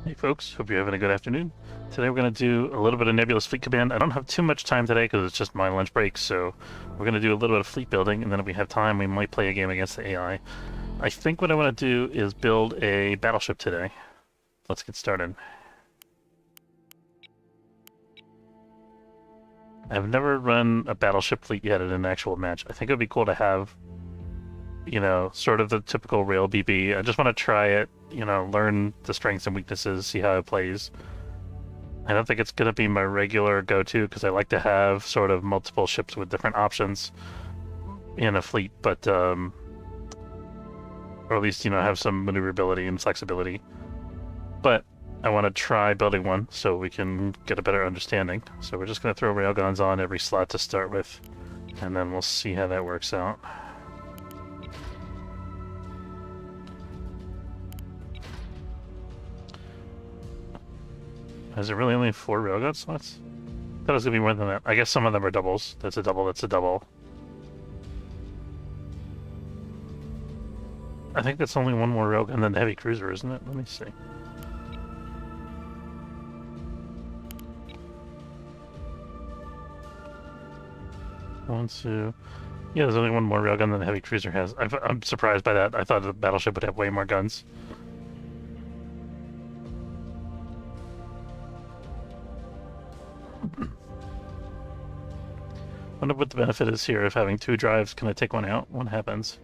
Hey folks, hope you're having a good afternoon. Today we're going to do a little bit of Nebulous Fleet Command. I don't have too much time today because it's just my lunch break, so we're going to do a little bit of fleet building, and then if we have time we might play a game against the AI. I think what I want to do is build a battleship today. Let's get started. I've never run a battleship fleet yet in an actual match. I think it would be cool to have, you know, sort of the typical rail BB. I just want to try it, you know, learn the strengths and weaknesses, see how it plays. I don't think it's going to be my regular go-to because I like to have sort of multiple ships with different options in a fleet, but or at least, you know, have some maneuverability and flexibility. But I want to try building one so we can get a better understanding. So we're just going to throw railguns on every slot to start with, and then we'll see how that works out. Is it really only 4 railgun slots? I thought it was going to be more than that. I guess some of them are doubles. That's a double, that's a double. I think that's only one more railgun than the heavy cruiser, isn't it? Let me see. One, two... Yeah, there's only one more railgun than the heavy cruiser has. I'm surprised by that. I thought the battleship would have way more guns. I wonder what the benefit is here of having 2 drives. Can I take one out? What happens?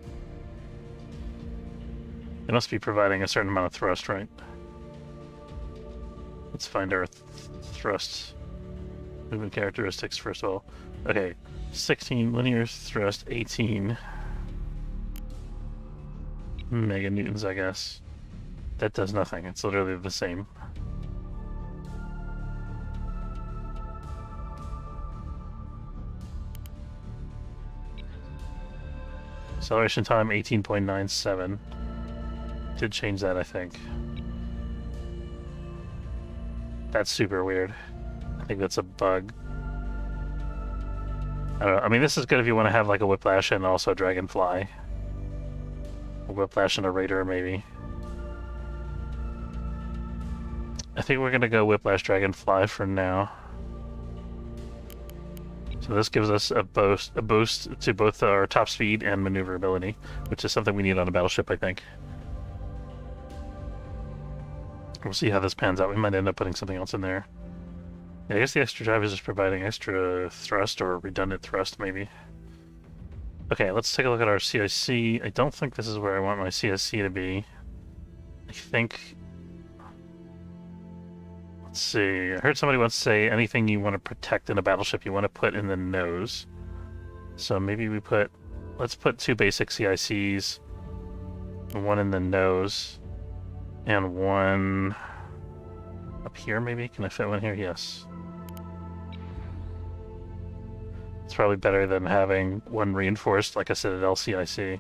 It must be providing a certain amount of thrust, right? Let's find our thrust movement characteristics first of all. Okay, 16 linear thrust, 18 meganewtons, I guess. That does nothing. It's literally the same. Acceleration time 18.97. Did change that, I think. That's super weird. I think that's a bug. I don't know. I mean, this is good if you want to have like a Whiplash and also a Dragonfly. A Whiplash and a Raider, maybe. I think we're gonna go Whiplash Dragonfly for now. So this gives us a boost to both our top speed and maneuverability, which is something we need on a battleship, I think. We'll see how this pans out. We might end up putting something else in there. Yeah, I guess the extra drive is just providing extra thrust or redundant thrust, maybe. Okay, let's take a look at our CIC. I don't think this is where I want my CIC to be. I think... Let's see. I heard somebody once say anything you want to protect in a battleship you want to put in the nose. So maybe we put... Let's put 2 basic CICs. One in the nose. And one... up here, maybe? Can I fit one here? Yes. It's probably better than having one reinforced like a Citadel CIC.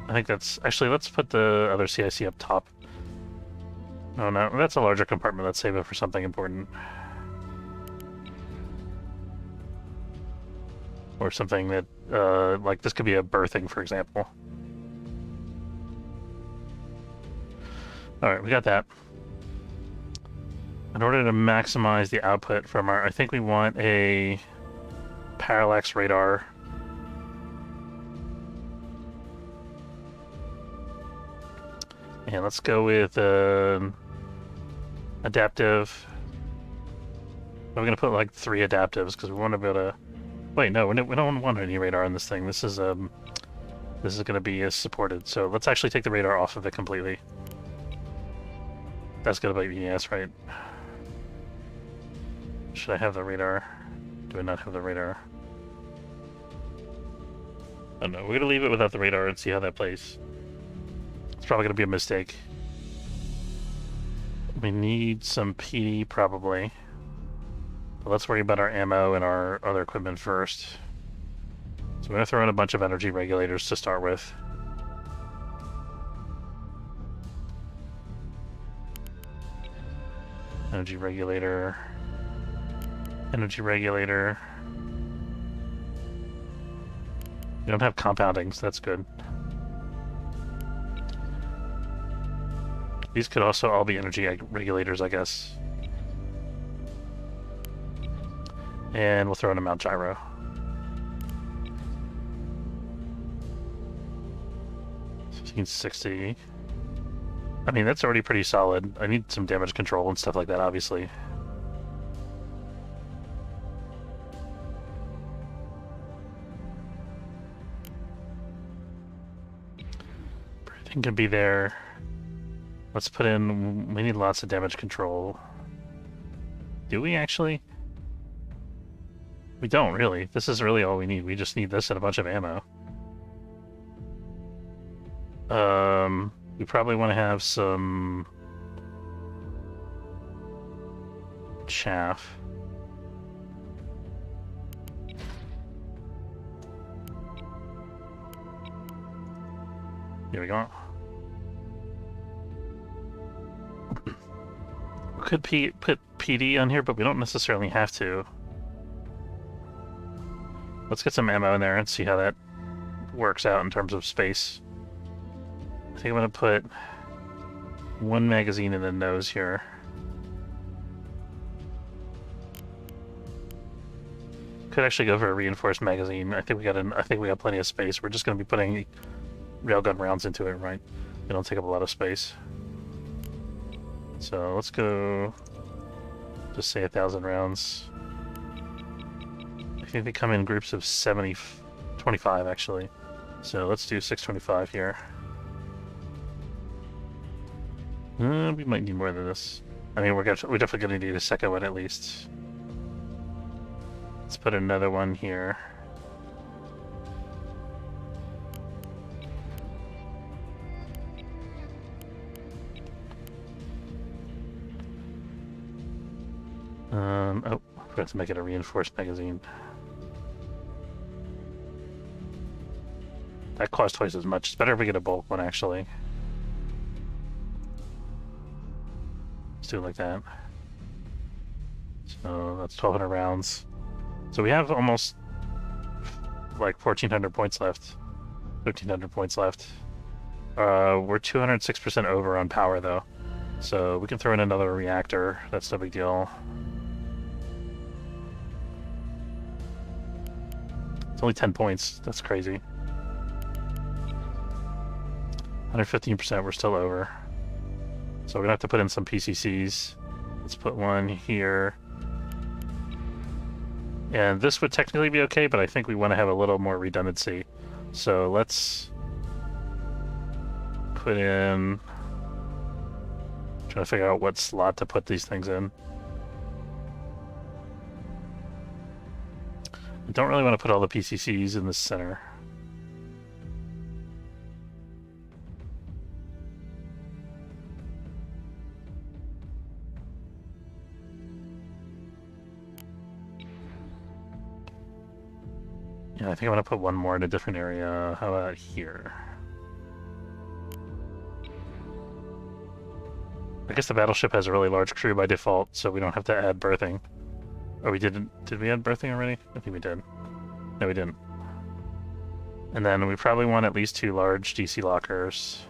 I think that's... Actually, let's put the other CIC up top. Oh no, that's a larger compartment. Let's save it for something important. Or something that, like this could be a berthing, for example. Alright, we got that. In order to maximize the output from our... I think we want a parallax radar. And let's go with adaptive. We're going to put like 3 adaptives because we want to be able to... Wait, no, we don't want any radar on this thing. This is going to be supported. So let's actually take the radar off of it completely. That's going to bite me in the ass, right? Should I have the radar? Do I not have the radar? Oh no, we're going to leave it without the radar and see how that plays. It's probably going to be a mistake. We need some PD, probably. But let's worry about our ammo and our other equipment first. So we're going to throw in a bunch of energy regulators to start with. Energy regulator. Energy regulator. We don't have compounding, so that's good. These could also all be energy regulators, I guess. And we'll throw in a mount gyro. $1560. I mean, that's already pretty solid. I need some damage control and stuff like that, obviously. Everything can be there. Let's put in... We need lots of damage control. Do we actually? We don't, really. This is really all we need. We just need this and a bunch of ammo. We probably want to have some... chaff. Here we go. We could put PD on here, but we don't necessarily have to. Let's get some ammo in there and see how that works out in terms of space. I think I'm going to put one magazine in the nose here. Could actually go for a reinforced magazine. I think we got plenty of space. We're just going to be putting railgun rounds into it, right? They don't take up a lot of space. So let's go, just say 1,000 rounds. I think they come in groups of 25 actually. So let's do 625 here. We might need more than this. I mean, we're definitely gonna need a second one at least. Let's put another one here. Oh, I forgot to make it a reinforced magazine. That costs twice as much. It's better if we get a bulk one, actually. Let's do it like that. So that's 1,200 rounds. So we have almost like 1,400 points left. 1,500 points left. We're 206% over on power, though. So we can throw in another reactor. That's no big deal. It's only 10 points. That's crazy. 115%, we're still over. So we're gonna have to put in some PCCs. Let's put one here. And this would technically be okay, but I think we want to have a little more redundancy. So let's put in... Trying to figure out what slot to put these things in. I don't really want to put all the PCCs in the center. Yeah, I think I'm going to put one more in a different area. How about here? I guess the battleship has a really large crew by default, so we don't have to add berthing. Oh, we didn't. Did we add berthing already? I think we did. No, we didn't. And then we probably want at least 2 large DC lockers.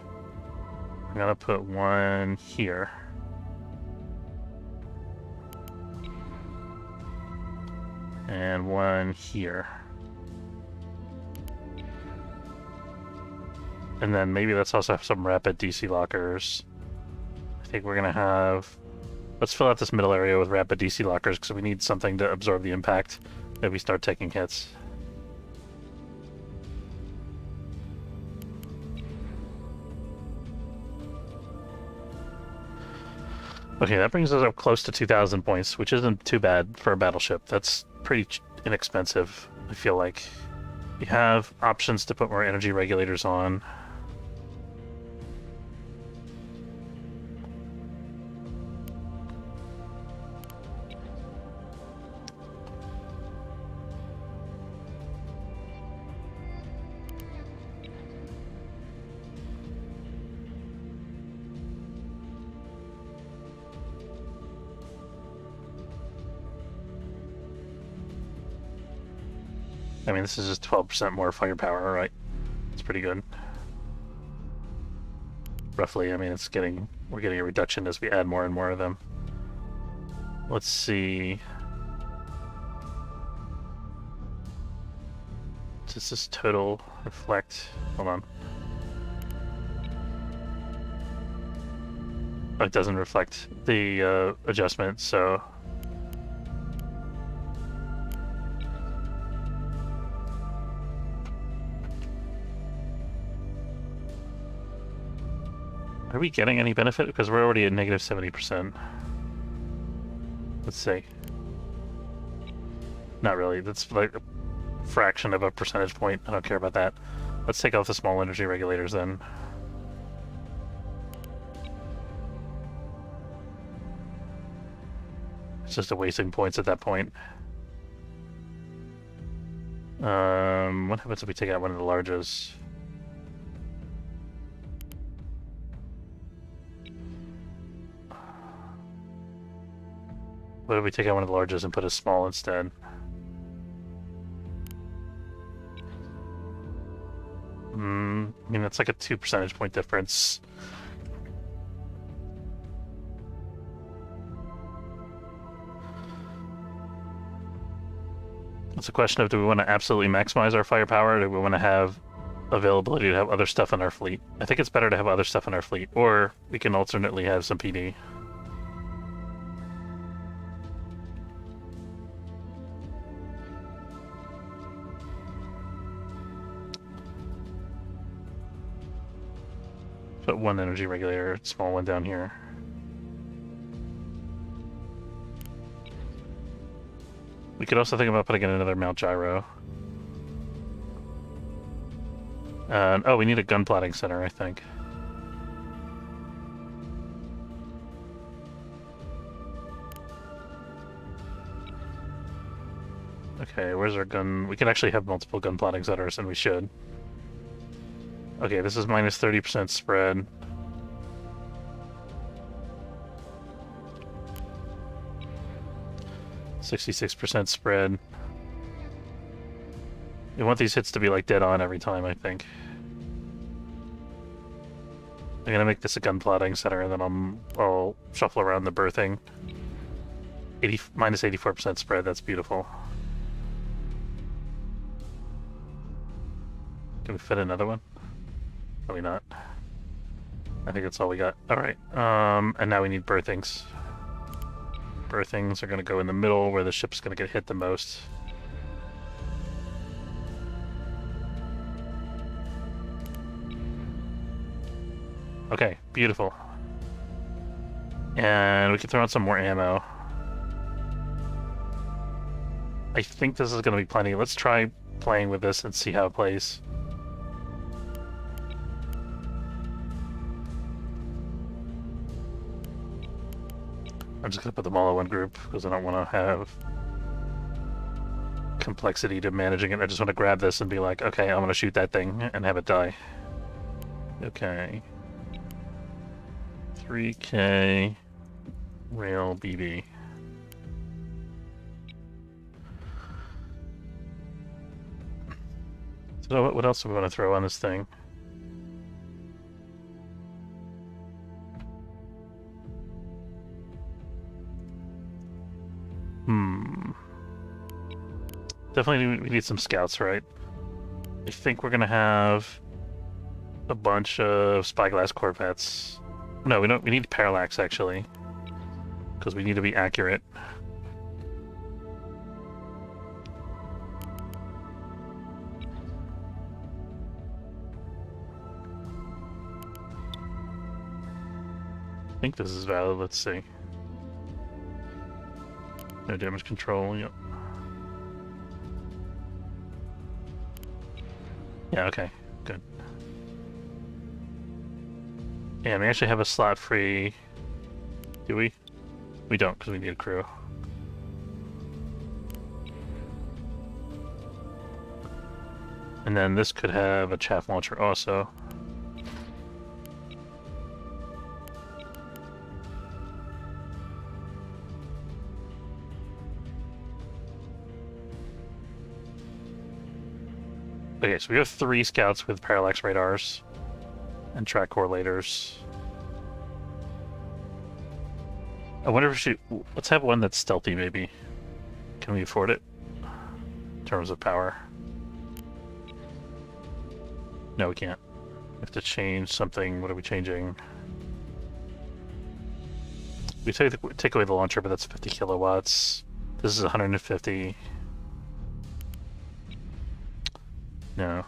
I'm going to put one here. And one here. And then maybe let's also have some rapid DC lockers. I think we're gonna have... Let's fill out this middle area with rapid DC lockers because we need something to absorb the impact if we start taking hits. Okay, that brings us up close to 2,000 points, which isn't too bad for a battleship. That's pretty inexpensive, I feel like. We have options to put more energy regulators on. I mean, this is just 12% more firepower, right? It's pretty good. roughly. I mean, we're getting a reduction as we add more and more of them. Let's see. Does this total reflect? Hold on. Oh, it doesn't reflect the adjustment, so. Are we getting any benefit? Because we're already at negative 70%. Let's see. Not really. That's like a fraction of a percentage point. I don't care about that. Let's take off the small energy regulators then. It's just a wasting points at that point. What happens if we take out one of the larges? What if we take out one of the larges and put a small instead? I mean, that's like a 2 percentage point difference. It's a question of, do we want to absolutely maximize our firepower, or do we want to have availability to have other stuff in our fleet? I think it's better to have other stuff in our fleet, or we can alternately have some PD. Put one energy regulator, small one down here. We could also think about putting in another mount gyro. Oh, we need a gun plotting center, I think. Okay, where's our gun? We can actually have multiple gun plotting centers, and we should. Okay, this is minus 30% spread. %66% spread. We want these hits to be like dead on every time, I think. I'm gonna make this a gun plotting center, and then I'll shuffle around the berthing. Minus 84% spread, that's beautiful. Can we fit another one? Probably not. I think that's all we got. Alright, and now we need berthings. Berthings are going to go in the middle where the ship's going to get hit the most. Okay, beautiful. And we can throw in some more ammo. I think this is going to be plenty. Let's try playing with this and see how it plays. I'm just going to put them all in one group because I don't want to have complexity to managing it. I just want to grab this and be like, okay, I'm going to shoot that thing and have it die. Okay. 3K rail BB. So what else do we want to throw on this thing? Definitely we need some scouts, right? I think we're gonna have a bunch of spyglass corvettes. No, we don't. We need parallax actually, because we need to be accurate. I think this is valid. Let's see. No damage control. Yep. Yeah, okay, good. And we actually have a slot free. Do we? We don't, because we need a crew. And then this could have a chaff launcher also. Okay, so we have 3 scouts with parallax radars and track correlators. I wonder if we should... Let's have one that's stealthy, maybe. Can we afford it? In terms of power. No, we can't. We have to change something. What are we changing? We take away the launcher, but that's 50 kilowatts. This is 150. No.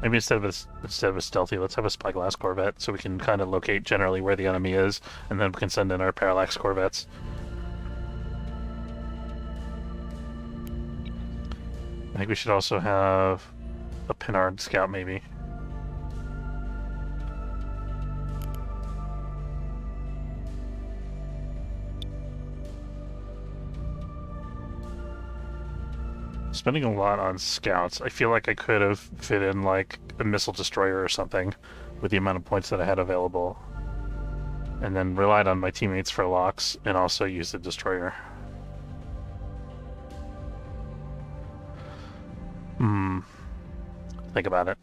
Maybe instead of a stealthy, let's have a spyglass corvette, so we can kind of locate generally where the enemy is, and then we can send in our parallax corvettes. I think we should also have a Pinard scout, maybe. Spending a lot on scouts. I feel like I could have fit in like a missile destroyer or something with the amount of points that I had available, and then relied on my teammates for locks and also used the destroyer. Think about it.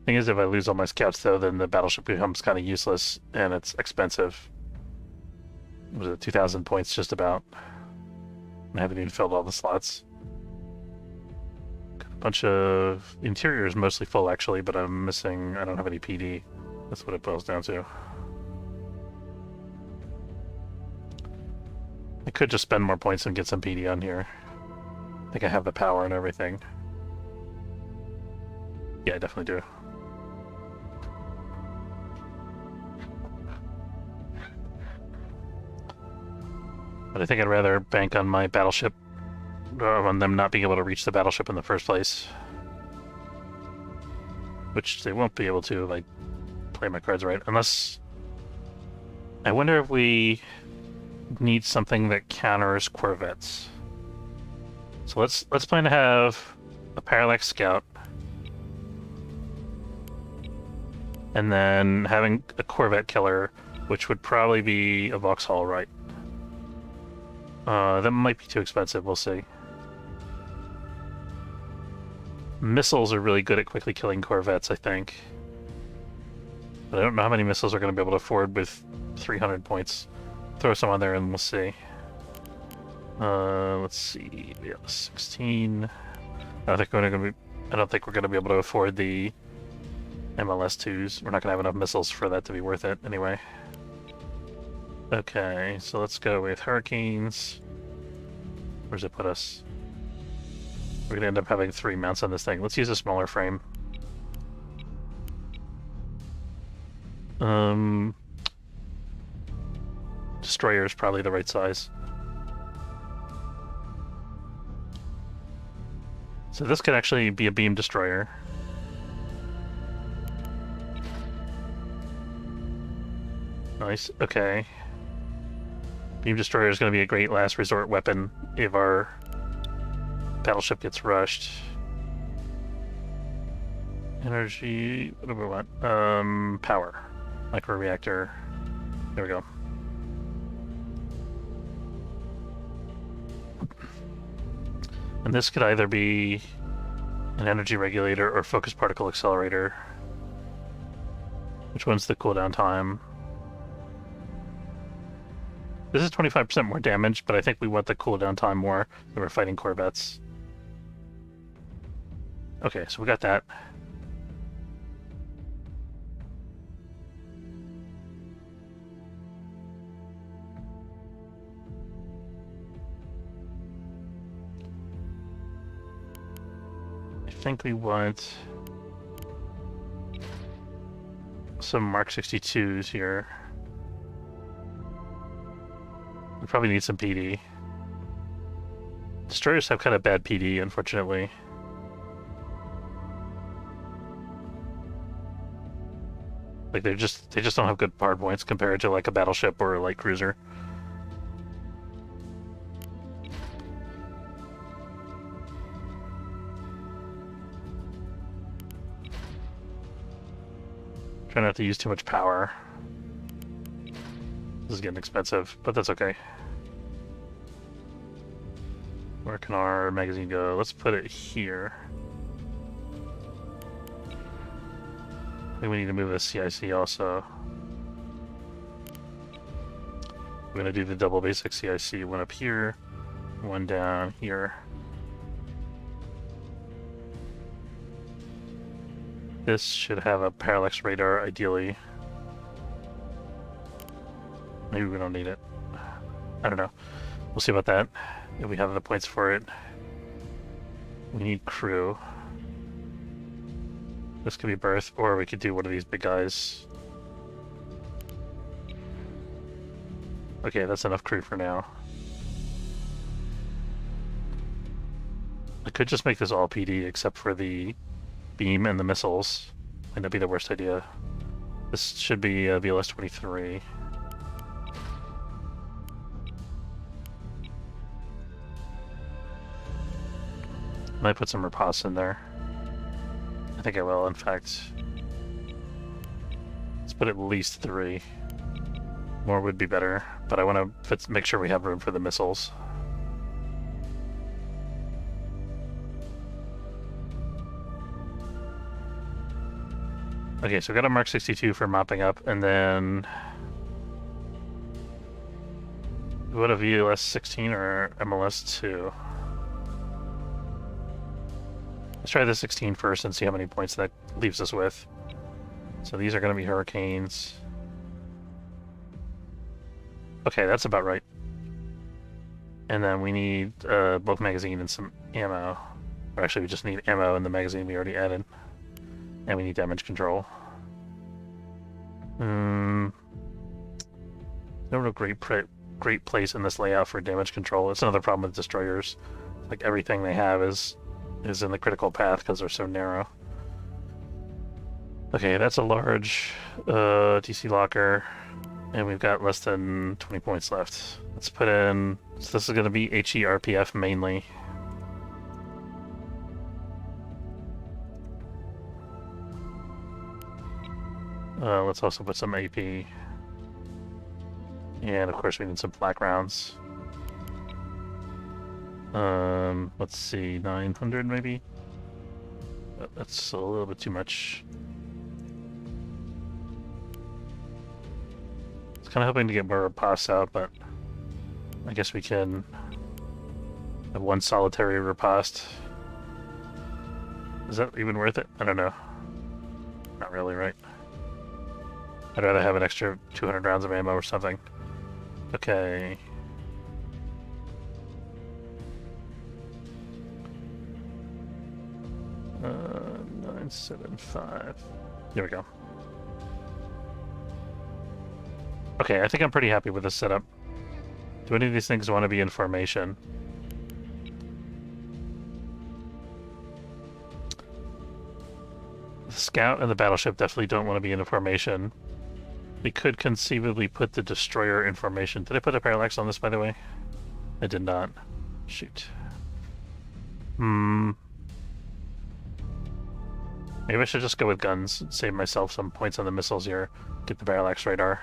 Thing is, if I lose all my scouts though, then the battleship becomes kind of useless and it's expensive. Was it 2,000 points just about? I haven't even filled all the slots. Got a bunch of interiors mostly full actually, but I'm missing, I don't have any PD. That's what it boils down to. I could just spend more points and get some PD on here. I think I have the power and everything. Yeah, I definitely do. But I think I'd rather bank on my battleship, on them not being able to reach the battleship in the first place. Which they won't be able to if I play my cards right, unless... I wonder if we need something that counters corvettes. So let's plan to have a parallax scout, and then having a corvette killer, which would probably be a Vauxhall, right? That might be too expensive, we'll see. Missiles are really good at quickly killing corvettes, I think. But I don't know how many missiles are going to be able to afford with 300 points. Throw some on there and we'll see. Let's see. Yeah, 16. I don't think we're going to be able to afford the MLS2s. We're not going to have enough missiles for that to be worth it anyway. Okay, so let's go with Hurricanes. Where's it put us? We're going to end up having 3 mounts on this thing. Let's use a smaller frame. Destroyer is probably the right size. So this could actually be a beam destroyer. Nice, okay. Beam destroyer is going to be a great last resort weapon if our battleship gets rushed. Energy, what do we want? Power. Microreactor. There we go. And this could either be an energy regulator or focus particle accelerator. Which one's the cooldown time? This is 25% more damage, but I think we want the cooldown time more when we're fighting corvettes. Okay, so we got that. I think we want some Mark 62s here. We probably need some PD. Destroyers have kind of bad PD, unfortunately. Like they just don't have good hard points compared to like a battleship or a light cruiser. Try not to use too much power. This is getting expensive, but that's okay. Where can our magazine go? Let's put it here. I think we need to move the CIC also. We're going to do the double basic CIC, one up here, one down here. This should have a parallax radar, ideally. Maybe we don't need it. I don't know. We'll see about that. If we have the points for it. We need crew. This could be berth, or we could do one of these big guys. Okay, that's enough crew for now. I could just make this all PD except for the beam and the missiles. Might not be the worst idea. This should be VLS 23. Might put some riposte in there. I think I will, in fact. Let's put at least 3. More would be better, but I want to make sure we have room for the missiles. Okay, so we got a Mark 62 for mopping up, and then... What a VLS 16 or MLS 2? Let's try the 16 first and see how many points that leaves us with. So these are going to be Hurricanes. Okay, that's about right. And then we need both magazine and some ammo. Or actually, we just need ammo in the magazine we already added. And we need damage control. No real great place in this layout for damage control. It's another problem with destroyers. Like everything they have is in the critical path because they're so narrow. Okay, that's a large DC locker, and we've got less than 20 points left. Let's put in... So this is going to be HERPF mainly. Let's also put some AP. And of course we need some flak rounds. Let's see, 900 maybe? That's a little bit too much. I was kind of hoping to get more riposte out, but I guess we can have one solitary riposte. Is that even worth it? I don't know. Not really, right? I'd rather have an extra 200 rounds of ammo or something. Okay. Uh, 975. Here we go. Okay, I think I'm pretty happy with this setup. Do any of these things want to be in formation? The scout and the battleship definitely don't want to be in a formation. We could conceivably put the destroyer in formation. Did I put a parallax on this, by the way? I did not. Shoot. Maybe I should just go with guns and save myself some points on the missiles here. Get the parallax radar.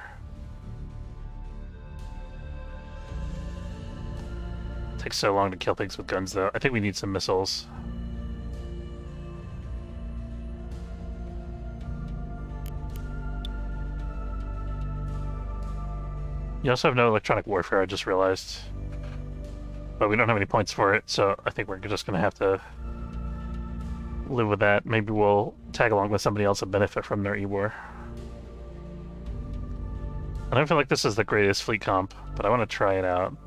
It takes so long to kill things with guns, though. I think we need some missiles. You also have no electronic warfare, I just realized. But we don't have any points for it, so I think we're just going to have to live with that. Maybe we'll tag along with somebody else and benefit from their E-war. I don't feel like this is the greatest fleet comp, but I want to try it out.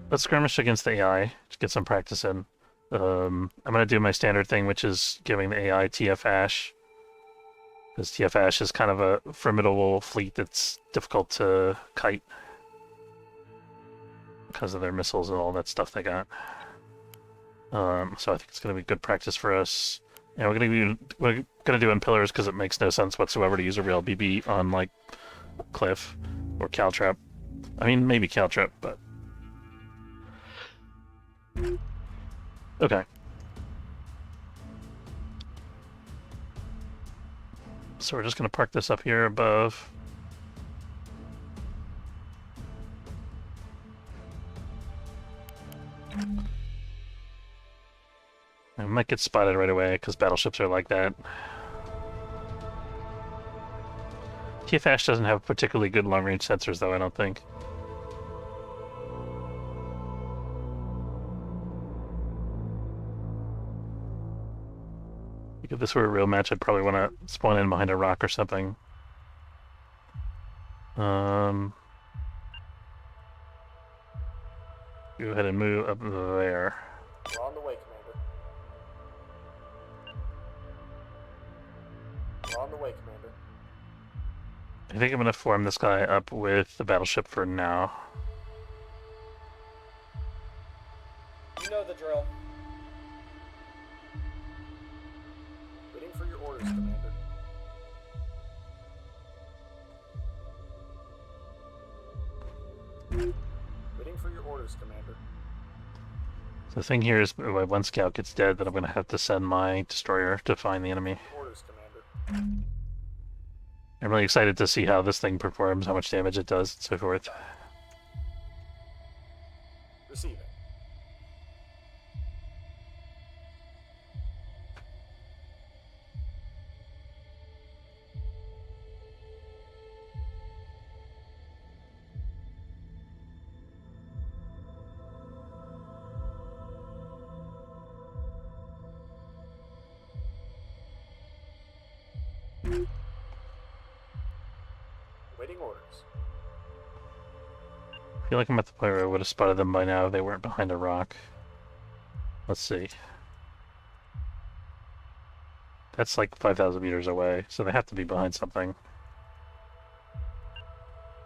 Let's skirmish against the AI to get some practice in. I'm going to do my standard thing, which is giving the AI TF Ash. Because TF Ash is kind of a formidable fleet that's difficult to kite. Because of their missiles and all that stuff they got. So I think it's going to be good practice for us. And we're going to do in pillars because it makes no sense whatsoever to use a real BB on, like, Cliff or Caltrap. I mean, maybe Caltrap, but... Okay. So we're just going to park this up here above. I might get spotted right away, because battleships are like that. TFAsh doesn't have particularly good long-range sensors, though, I don't think. If this were a real match, I'd probably want to spawn in behind a rock or something. Go ahead and move up there. We're on the way, Commander. We're on the way, Commander. I think I'm going to form this guy up with the battleship for now. You know the drill. Waiting for your orders, Commander. Waiting for your orders, Commander. The thing here is, if one scout gets dead, then I'm going to have to send my destroyer to find the enemy. Orders, Commander. I'm really excited to see how this thing performs, how much damage it does, and so forth. Receiving. Waiting orders. I feel like I'm at the point where I would have spotted them by now if they weren't behind a rock. Let's see. That's like 5,000 meters away, so they have to be behind something.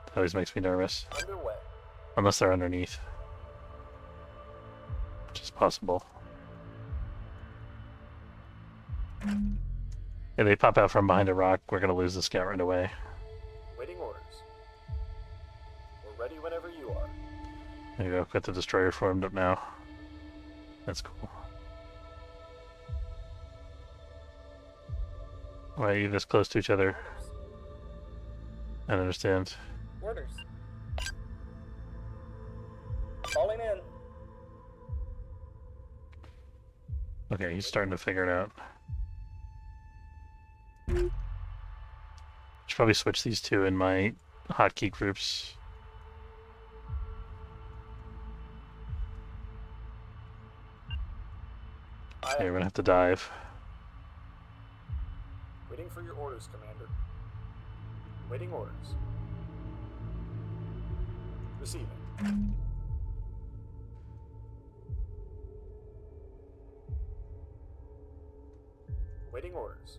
That always makes me nervous. Underway. Unless they're underneath. Which is possible. If they pop out from behind a rock, we're going to lose the scout right away. Waiting orders. We're ready whenever you are. There you go, got the destroyer formed up now. That's cool. Why are you this close to each other? I don't understand. Orders. Falling in. Okay, he's starting to figure it out. Should probably switch these two in my hotkey groups. Okay, we're gonna have to dive. Waiting for your orders, Commander. Waiting orders. Receiving. Waiting orders.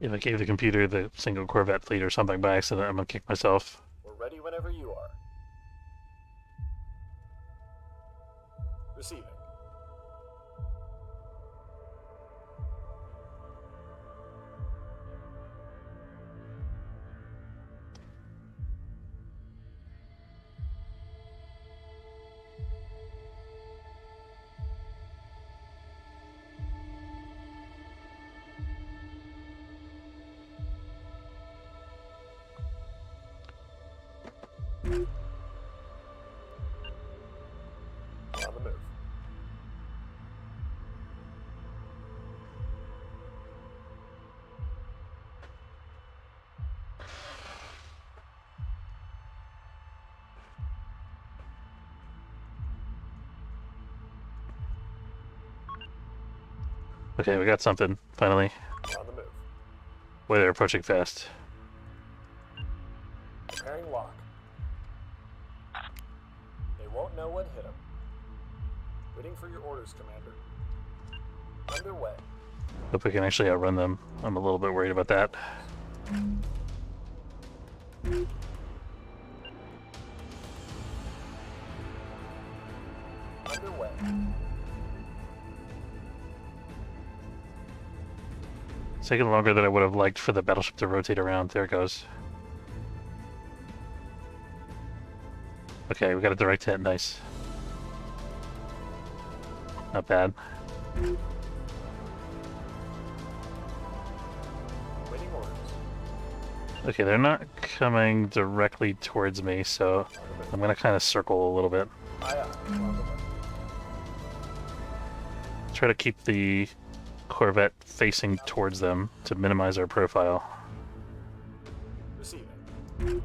If I gave the computer the single Corvette fleet or something by accident, I'm gonna kick myself. We're ready whenever you are. Receiving. On the move. Okay, we got something, finally. On the move. Boy, they're approaching fast. Preparing lock. They won't know what hit them. Waiting for your orders, Commander. Underway. Hope we can actually outrun them. I'm a little bit worried about that. Underway. It's taking longer than I would have liked for the battleship to rotate around. There it goes. Okay, we got a direct hit. Nice. Not bad. Waiting orders. Okay, they're not coming directly towards me, so I'm gonna kind of circle a little bit. Aye, aye. On the way. Try to keep the Corvette facing towards them to minimize our profile. Receiving.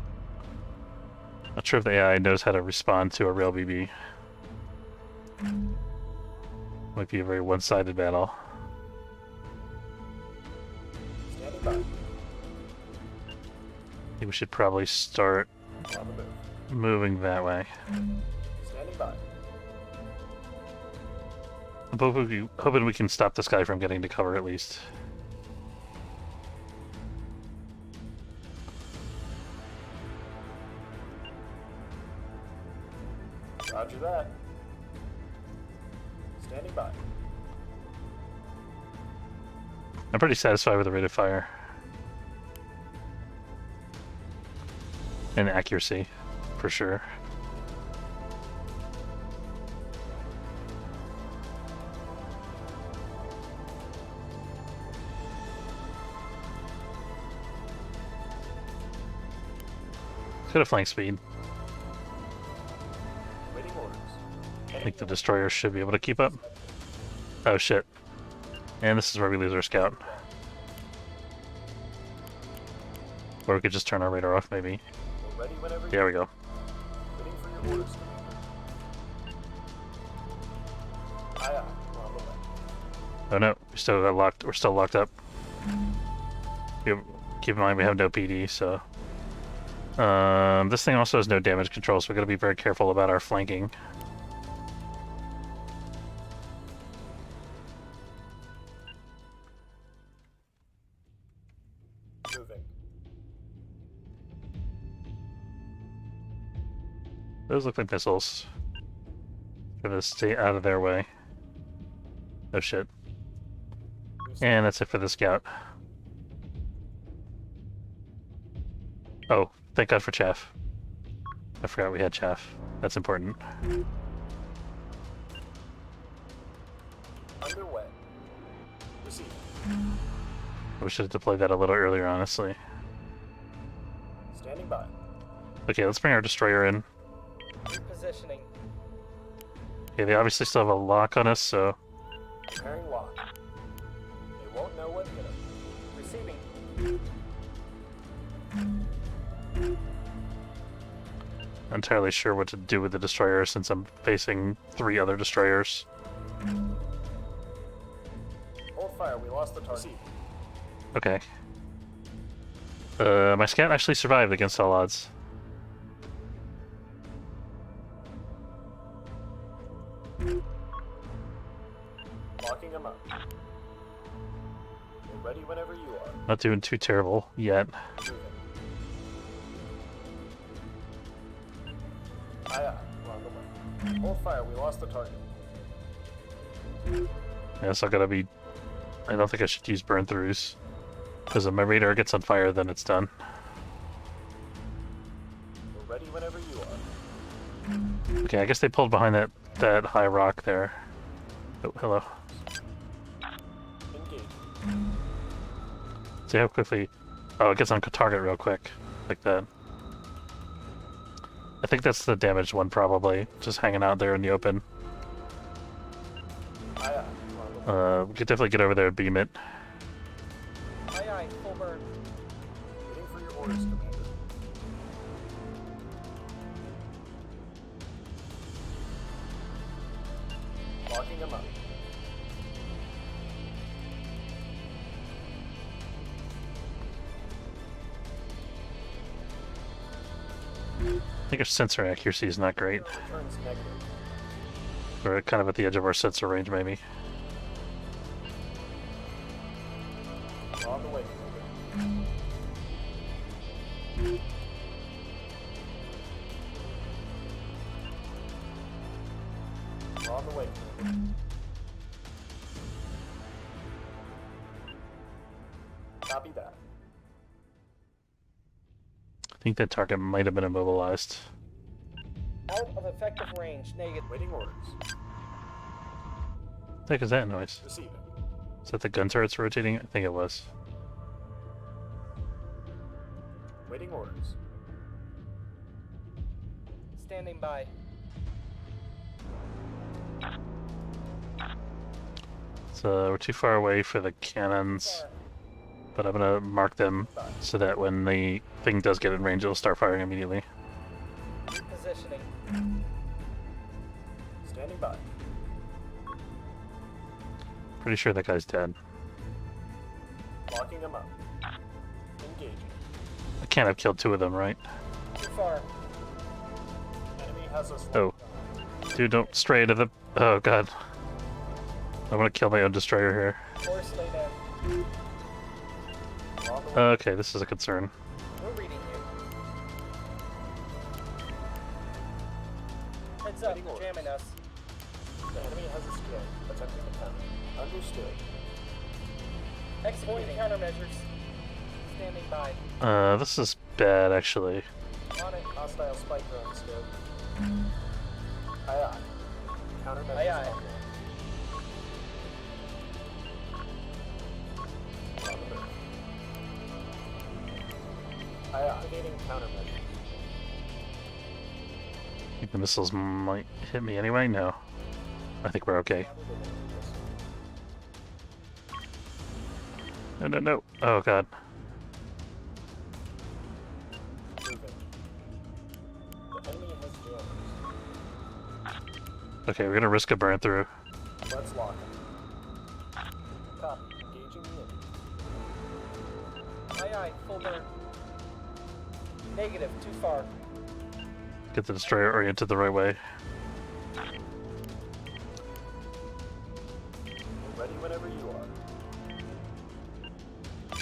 Not sure if the AI knows how to respond to a rail BB. Might be a very one-sided battle. Standing by. I think we should probably start On the move. moving that way. Standing by. I'm hoping we can stop this guy from getting to cover at least. Roger that. Standing by. I'm pretty satisfied with the rate of fire. And accuracy, for sure. Could have flank speed. Waiting orders. I think the destroyer should be able to keep up. Oh shit. And this is where we lose our scout. Or we could just turn our radar off, maybe. We're ready whenever There we go. Waiting for your orders, Commander. Aye, aye. We're on the way. Oh no, we still got locked. We're still locked up. Keep in mind we have no PD, so. This thing also has no damage control, so we gotta be very careful about our flanking. Moving. Those look like missiles. Gonna stay out of their way. Oh shit. And that's it for the scout. Oh, thank God for chaff. I forgot we had chaff. That's important. Underway. Receiving. We should have deployed that a little earlier, honestly. Standing by. Okay, let's bring our destroyer in. Repositioning. Okay, they obviously still have a lock on us, so Preparing lock. They won't know what hit them. Receiving. not entirely sure what to do with the destroyer since I'm facing 3 other destroyers. Hold fire, we lost the target. Okay. My scout actually survived against all odds. Locking him up. We're ready whenever you are. Not doing too terrible yet. Moving. Aye, aye. We're on the way. Hold fire, we lost the target. Yeah, so I gotta be... I don't think I should use burn-throughs. Because if my radar gets on fire, then it's done. We're ready whenever you are. Okay, I guess they pulled behind that high rock there. Oh, hello. Engage. See how quickly... Oh, it gets on target real quick. Like that. I think that's the damaged one, probably. Just hanging out there in the open. Aye, aye. We're on the way. We could definitely get over there and beam it. Aye, aye, full burn. Waiting for your orders, Commander. Locking him up. I think our sensor accuracy is not great. Returns negative. We're kind of at the edge of our sensor range, maybe. We're on the way, Commander. We're on the way, Commander. Copy that. I think that target might have been immobilized. Out of effective range. Negative. Waiting orders. What the heck is that noise? Receiving. Is that the gun turrets rotating? I think it was. Waiting orders. Standing by. So we're too far away for the cannons, Fire. but I'm gonna mark them so that when the thing does get in range, it'll start firing immediately. Repositioning. Standing by. Pretty sure that guy's dead. Locking them up. Engaging. I can't have killed two of them, right? Too far. Enemy has us Oh. locked on. Dude, don't stray to the... Oh, God. I want to kill my own destroyer here. Force lay down. We're on the way. Okay, this is a concern. We're reading you. Heads up, Waiting they're orders. jamming us. The enemy has a skill. Attempting to counter. Understood. Executing countermeasures. Standing by. This is bad, actually. On it. Hostile spike drone scope. Aye aye. Countermeasures Aye, aye. online. On the move. Aye aye. Activating countermeasures. I think the missiles might hit me anyway? No. I think we're okay. No, no, no. Oh, God. Moving. The enemy has jammers. Okay, we're gonna risk a burn through. Let's lock him. Copy. Engaging the enemy. Aye, aye, full burn. Negative, too far. Get the destroyer oriented the right way. We're ready whenever you are.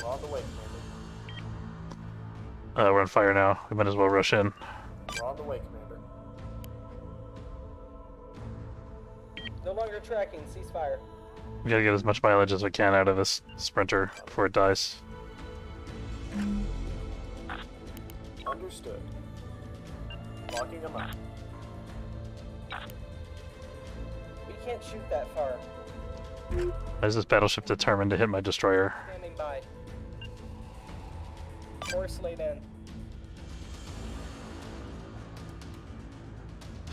We're on the way, Commander. We're on fire now. We might as well rush in. We're on the way, Commander. No longer tracking, ceasefire. We gotta get as much mileage as we can out of this sprinter before it dies. Understood. Locking him up. We can't shoot that far. Why is this battleship determined to hit my destroyer? Standing by. Force laid in.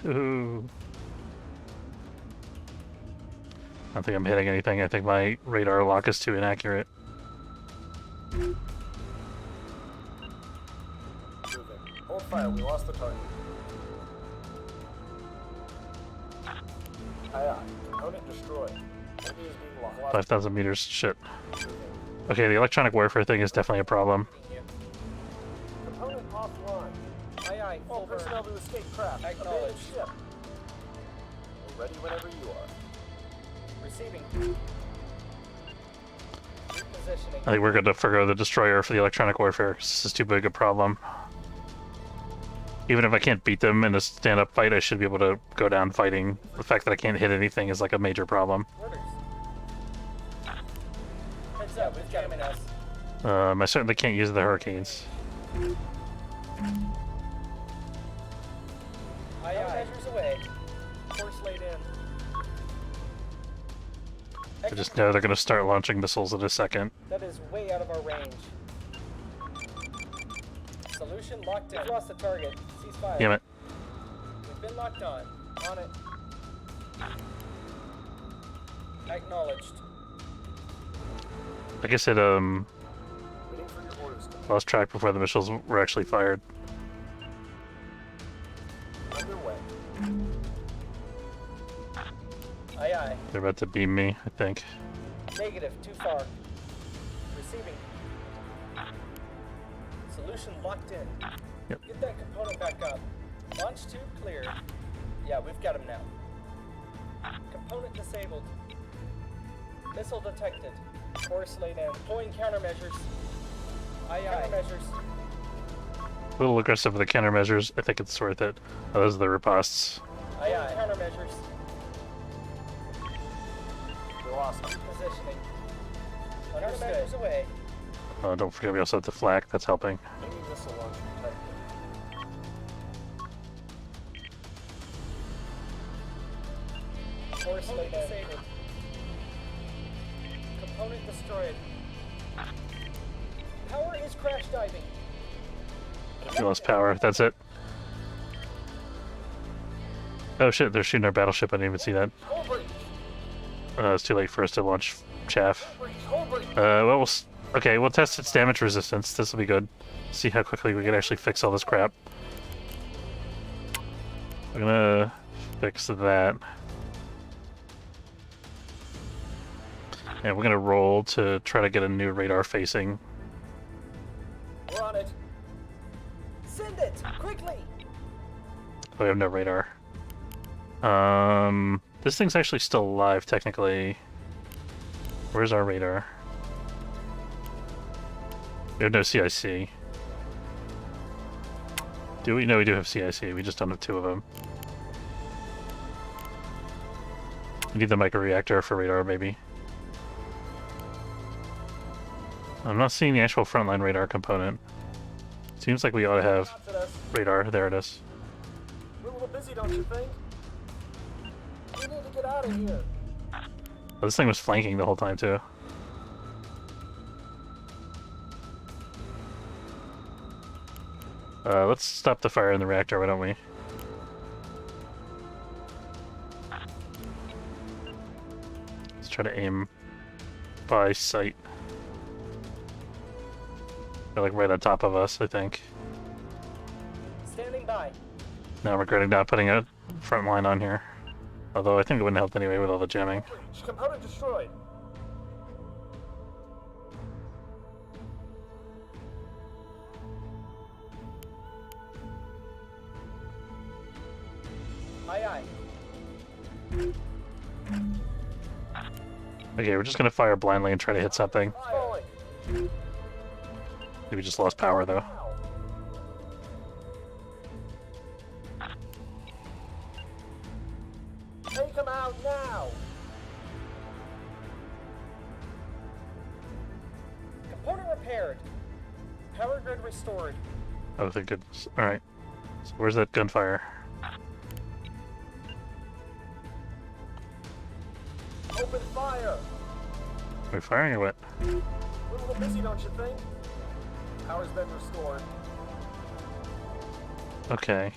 Ooh. I don't think I'm hitting anything. I think my radar lock is too inaccurate. Moving. Hold fire, we lost the target. Aye aye. Component destroyed. Enemy is being locked. 5,000 meters. Shit. Moving. Okay, the electronic warfare thing is definitely a problem. Reading Component offline. you. Aye, aye, All full burn. personnel to escape craft. Acknowledged. Abandoned ship. We're ready whenever you are. Receiving. I Repositioning. think we're going to forgo the destroyer for the electronic warfare. This is too big a problem. Even if I can't beat them in a stand-up fight, I should be able to go down fighting. The fact that I can't hit anything is like a major problem. Orders. Heads up, we're jamming us. I certainly can't use the hurricanes. Aye, aye. Measures away. Force laid in. I just know they're going to start launching missiles in a second. That is way out of our range. Solution locked in. We've lost the target. Ceasefire. Damn it. We've been locked on. On it. Acknowledged. I guess it Waiting for your orders. lost track before the missiles were actually fired. Underway. Aye, aye. They're about to beam me, I think. Negative, too far. Receiving. Solution locked in. Yep. Get that component back up. Launch tube clear. Yeah, we've got him now. Component disabled. Missile detected. Force laid in. Deploying countermeasures. Aye, aye. Countermeasures. A little aggressive with the countermeasures. I think it's worth it. Oh, those are the ripostes. Aye, aye. Countermeasures. We lost him. Positioning. Countermeasures away. Oh, don't forget we also have the flak. That's helping. Enemy missile launch detected. Force laid disabled. Component destroyed. Power is crash diving. We lost power. That's it. Oh shit, they're shooting our battleship. I didn't even see that. Hull breach. It's too late for us to launch chaff. Hull breach. Well, okay, we'll test its damage resistance. This will be good. See how quickly we can actually fix all this crap. We're gonna fix that. And we're gonna roll to try to get a new radar facing. We're on it. Send it! Quickly! Oh, we have no radar. This thing's actually still alive, technically. Where's our radar? We have no CIC. Do we? No, we do have CIC. We just don't have 2 of them. We need the microreactor for radar, maybe. I'm not seeing the actual frontline radar component. Seems like we ought to have Shots at us. radar. There it is. We're a little busy, don't you think? We need to get out of here. Oh, this thing was flanking the whole time, too. Let's stop the fire in the reactor, why don't we? Let's try to aim by sight. They're like right on top of us, I think. Standing by. Now I'm regretting not putting a front line on here. Although I think it wouldn't help anyway with all the jamming. Breach. Component destroyed. Aye, aye. Okay, we're just gonna fire blindly and try to hit something. Falling. We just lost power though. Now. Take him out now. Component repaired. Power grid restored. Oh, thank goodness. Alright. So where's that gunfire? Open fire. Are we firing or what? We're a little busy, don't you think? Power's been restored. Okay.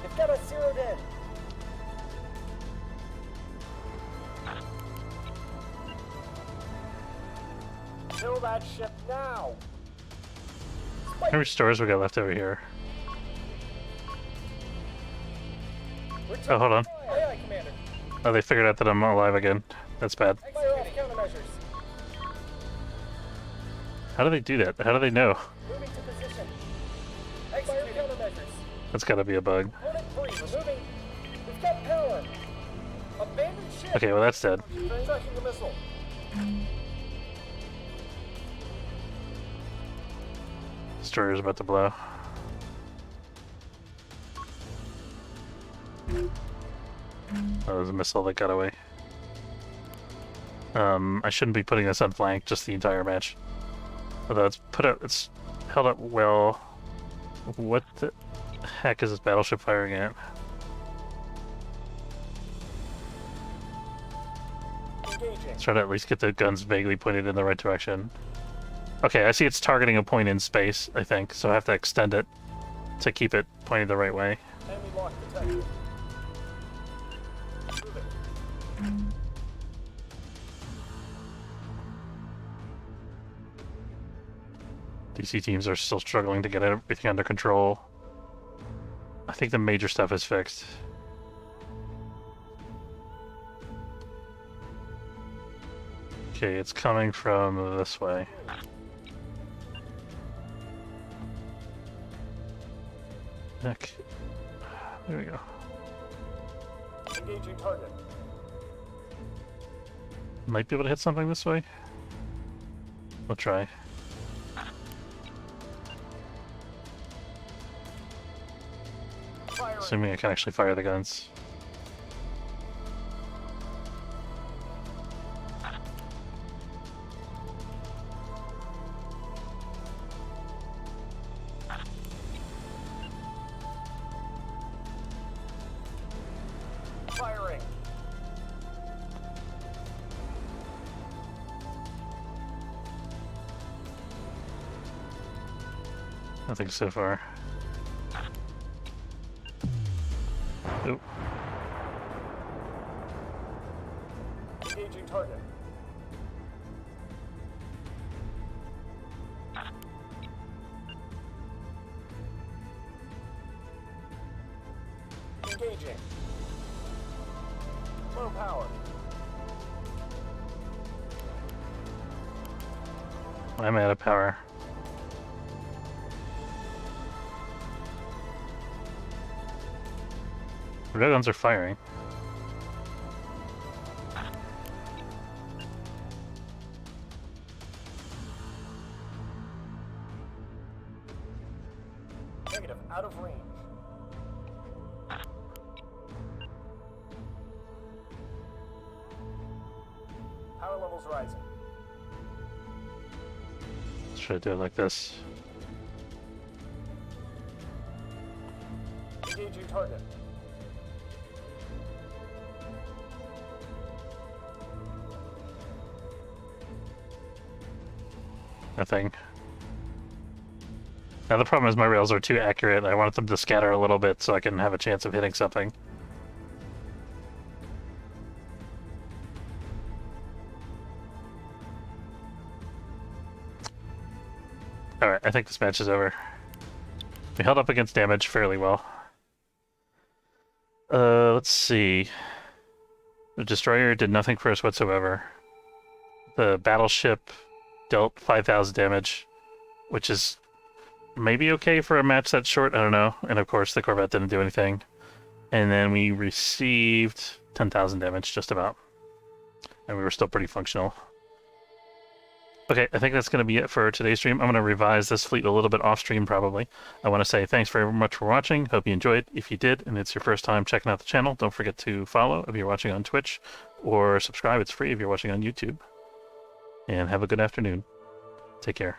You've got us zeroed in. Kill that ship now. How many stores we got left over here? Oh, hold on. Aye, aye, Commander. Oh, they figured out that I'm alive again. That's bad. Fire off countermeasures. How do they do that? How do they know? Moving to position. Execute countermeasures. That's gotta be a bug. Component 3 removing. We've got power. Abandoned ship. Okay, well that's dead. Tracking the missile. Destroyer's about to blow. Oh, there's a missile that got away. I shouldn't be putting this on flank just the entire match. Although it's held up well. What the heck is this battleship firing at? Engaging. Let's try to at least get the guns vaguely pointed in the right direction. Okay, I see it's targeting a point in space, I think, so I have to extend it to keep it pointed the right way. Enemy lock detected. Moving. DC teams are still struggling to get everything under control. I think the major stuff is fixed. Okay, it's coming from this way. Heck. There we go. Engaging target. Might be able to hit something this way. We'll try. Firing. Assuming I can actually fire the guns. Firing. Nothing so far. Oop. Engaging target. Engaging. Low power. I'm out of power. Railguns are firing. Negative. Out of range. Power levels rising. Should I do it like this? Engaging target. Nothing. Now the problem is my rails are too accurate. I want them to scatter a little bit so I can have a chance of hitting something. Alright, I think this match is over. We held up against damage fairly well. Let's see. The destroyer did nothing for us whatsoever. The battleship dealt 5,000 damage, which is maybe okay for a match that short, I don't know. And of course the Corvette didn't do anything. And then we received 10,000 damage, just about. And we were still pretty functional. Okay, I think that's going to be it for today's stream. I'm going to revise this fleet a little bit off stream probably. I want to say thanks very much for watching. Hope you enjoyed. If you did and it's your first time checking out the channel, don't forget to follow if you're watching on Twitch, or subscribe. It's free if you're watching on YouTube. And have a good afternoon. Take care.